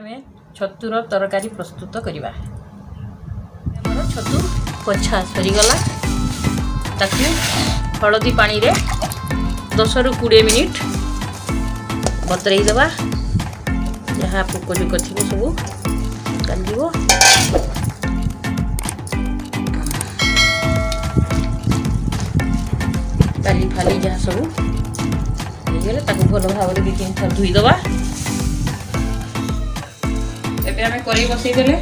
आमे छतुर तरकारी प्रस्तुत करवा। छतु पछा सरीगला ताकि हलदी पानी रे 10 रु 20 मिनिट बतरई देवा। जहाँ पोक जोक थी सब कांदिबो। काली फाली जहाँ सब गले भल भाव 2-3 थर धोईदबा। एबे आमे कढ़ई बसई देले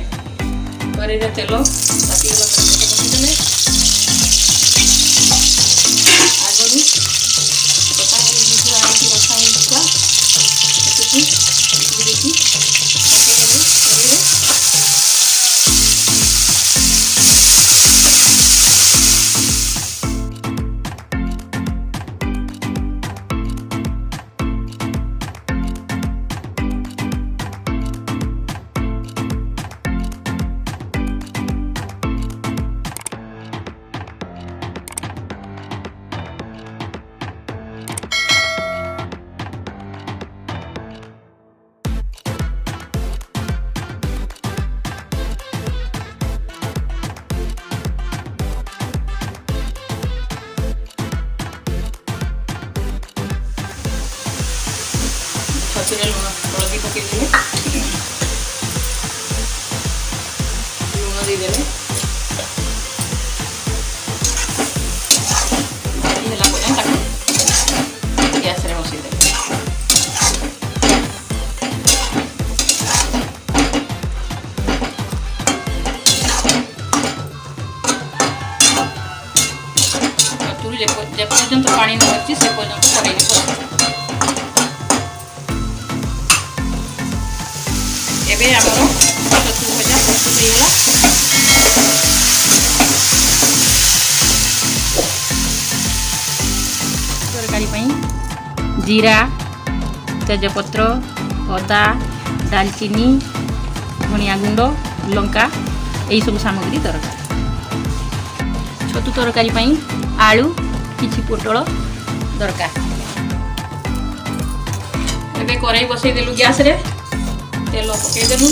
कढ़ई रे तेल ताती गला बसई देले आगरू पता है जो आई की रखा है इसका देखी देखी पके गले कढ़ई रे छतुरे लुण हलदी पकई देले लुण देदेले भाजी है गैस रे बसई देले। छतुर जे पर्यंत पानी न अच्छी से पर्यंत कड़ाई एबे हमरो छतु भजा प्रस्तुत हो गला। तरकारी पई जीरा तेजपत्र अदा दालचीनी धनिया गुंड लंका यही सब सामग्री दरकार। छतु तरकारी पई आलू किछि पोटल दरकार। एबे कढ़ई बसई देलु गैस रे तेल पकई देलु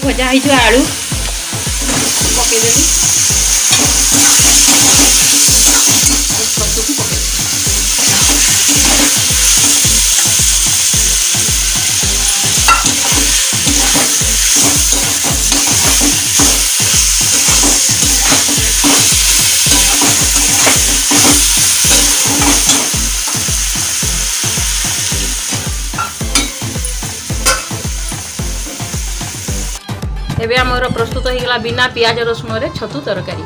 भजा है आलू पकई देली छतु को पकई एबे हमर प्रस्तुत हो गला बिना प्याज रसुन रे छतु तरकारी।